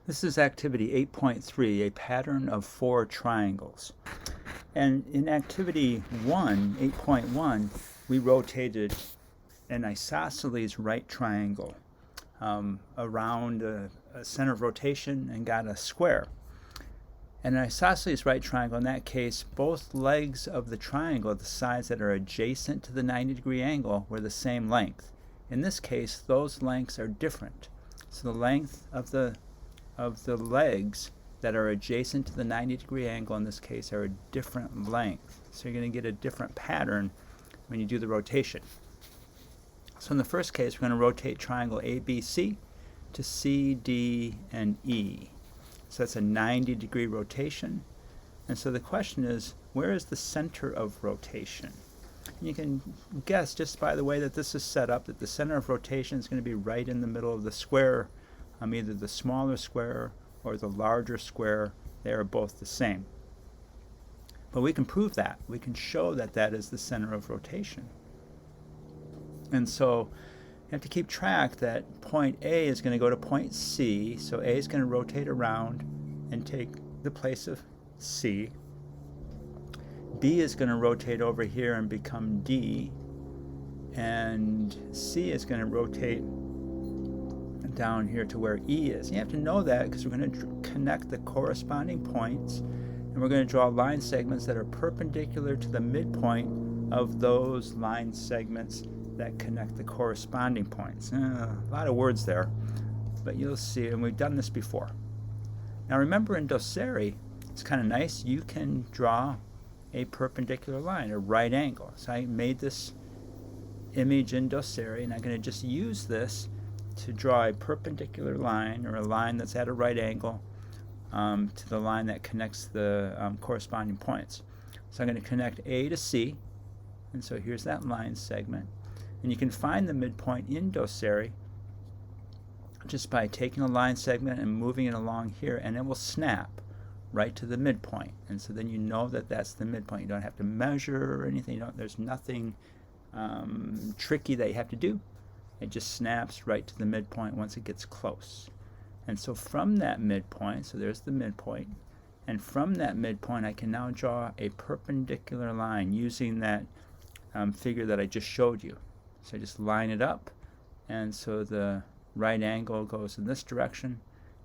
This is activity 8.3, a pattern of 4 triangles. And in activity 1, 8.1, we rotated an isosceles right triangle around a center of rotation and got a square. And an isosceles right triangle, in that case, both legs of the triangle, the sides that are adjacent to the 90-degree angle, were the same length. In this case, those lengths are different. So the length of the legs that are adjacent to the 90-degree angle in this case are a different length. So you're going to get a different pattern when you do the rotation. So in the first case, we're going to rotate triangle ABC to C, D, and E. So that's a 90-degree rotation. And so the question is, where is the center of rotation? And you can guess just by the way that this is set up that the center of rotation is going to be right in the middle of the square. Either the smaller square or the larger square, they are both the same. But we can prove that. We can show that that is the center of rotation. And so you have to keep track that point A is going to go to point C. So A is going to rotate around and take the place of C. B is going to rotate over here and become D. And C is going to rotate down here to where E is. You have to know that because we're going to connect the corresponding points, and we're going to draw line segments that are perpendicular to the midpoint of those line segments that connect the corresponding points. A lot of words there, but you'll see, and we've done this before. Now remember, in Docere, it's kind of nice. You can draw a perpendicular line, a right angle. So I made this image in Docere, and I'm going to just use this to draw a perpendicular line, or a line that's at a right angle to the line that connects the corresponding points. So I'm going to connect A to C, and so here's that line segment. And you can find the midpoint in Docere just by taking a line segment and moving it along here, and it will snap right to the midpoint. And so then you know that that's the midpoint. You don't have to measure or anything. There's nothing tricky that you have to do. It just snaps right to the midpoint once it gets close. And so from that midpoint, so there's the midpoint, and from that midpoint I can now draw a perpendicular line using that figure that I just showed you. So I just line it up, and so the right angle goes in this direction,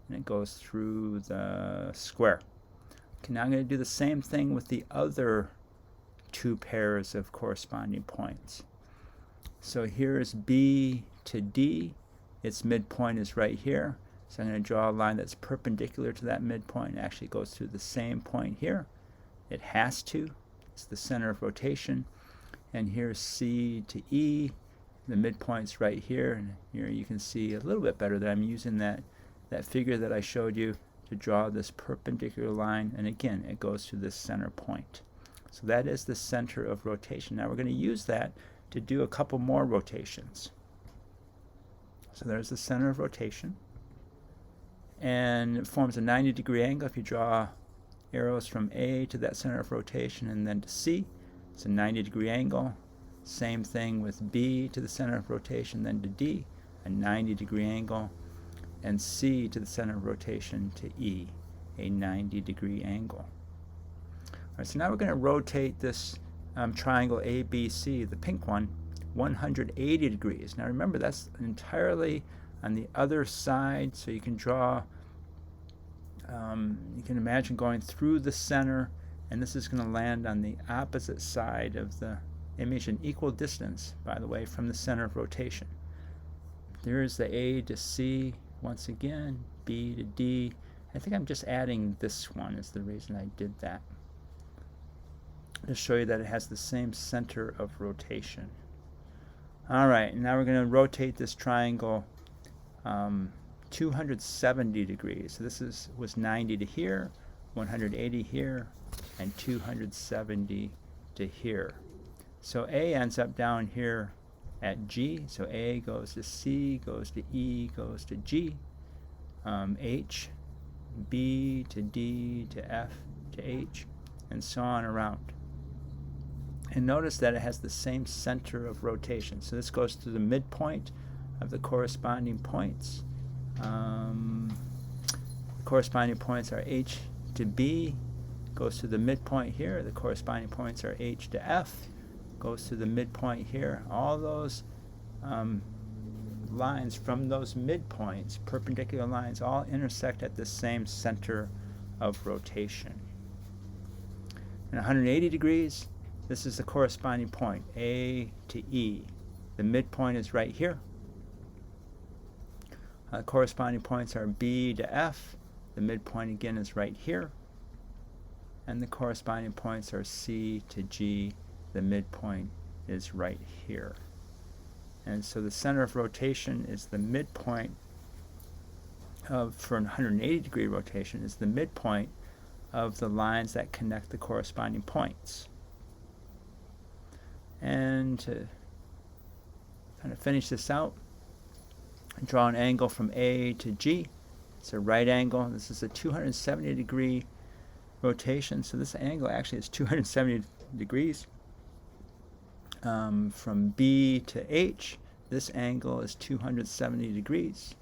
and it goes through the square. Okay, now I'm going to do the same thing with the other two pairs of corresponding points. So here's B to D. Its midpoint is right here. So I'm going to draw a line that's perpendicular to that midpoint. It actually goes through the same point here. It has to. It's the center of rotation. And here's C to E. The midpoint's right here. And here you can see a little bit better that I'm using that figure that I showed you to draw this perpendicular line. And again, it goes to this center point. So that is the center of rotation. Now we're going to use that to do a couple more rotations. So there's the center of rotation, and it forms a 90-degree angle if you draw arrows from A to that center of rotation and then to C. It's a 90-degree angle. Same thing with B to the center of rotation, then to D, a 90-degree angle, and C to the center of rotation to E, a 90-degree angle. All right, so now we're going to rotate this triangle ABC, the pink one, 180 degrees. Now remember, that's entirely on the other side, so you can draw, you can imagine going through the center, and this is going to land on the opposite side of the image, an equal distance, by the way, from the center of rotation. There's the A to C once again, B to D. I think I'm just adding this one is the reason I did that, to show you that it has the same center of rotation. Alright, now we're going to rotate this triangle 270 degrees. So this was 90 to here, 180 here, and 270 to here. So A ends up down here at G. So A goes to C, goes to E, goes to G, H, B to D to F to H, and so on around. And notice that it has the same center of rotation. So this goes to the midpoint of the corresponding points. corresponding points are H to B, goes to the midpoint here. The corresponding points are H to F, goes to the midpoint here. All those lines from those midpoints, perpendicular lines, all intersect at the same center of rotation. And 180 degrees, this is the corresponding point, A to E. The midpoint is right here. Corresponding points are B to F. The midpoint again is right here. And the corresponding points are C to G. The midpoint is right here. And so the center of rotation is the midpoint of, for 180 degree rotation, is the midpoint of the lines that connect the corresponding points. And to kind of finish this out, draw an angle from A to G. It's a right angle. This is a 270 degree rotation. So this angle actually is 270 degrees. From B to H, this angle is 270 degrees.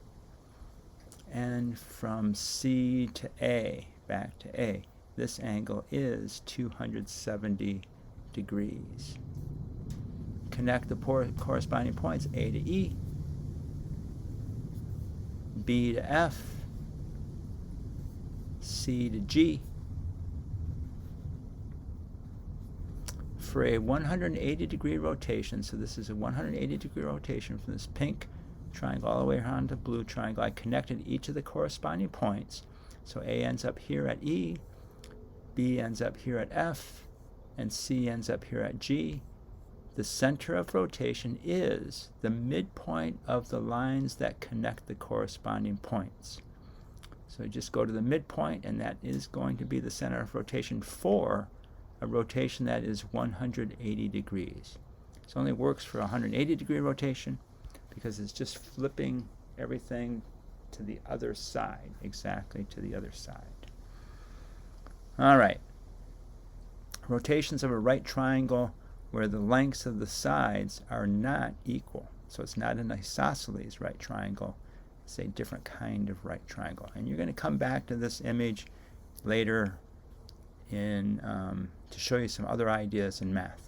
And from C to A, back to A, this angle is 270 degrees. Connect the corresponding points, A to E, B to F, C to G. For a 180 degree rotation, so this is a 180 degree rotation from this pink triangle all the way around to blue triangle, I connected each of the corresponding points. So A ends up here at E, B ends up here at F, and C ends up here at G. The center of rotation is the midpoint of the lines that connect the corresponding points. So just go to the midpoint, and that is going to be the center of rotation for a rotation that is 180 degrees. This only works for a 180 degree rotation because it's just flipping everything to the other side, exactly to the other side. All right. Rotations of a right triangle where the lengths of the sides are not equal. So it's not an isosceles right triangle. It's a different kind of right triangle. And you're going to come back to this image later in to show you some other ideas in math.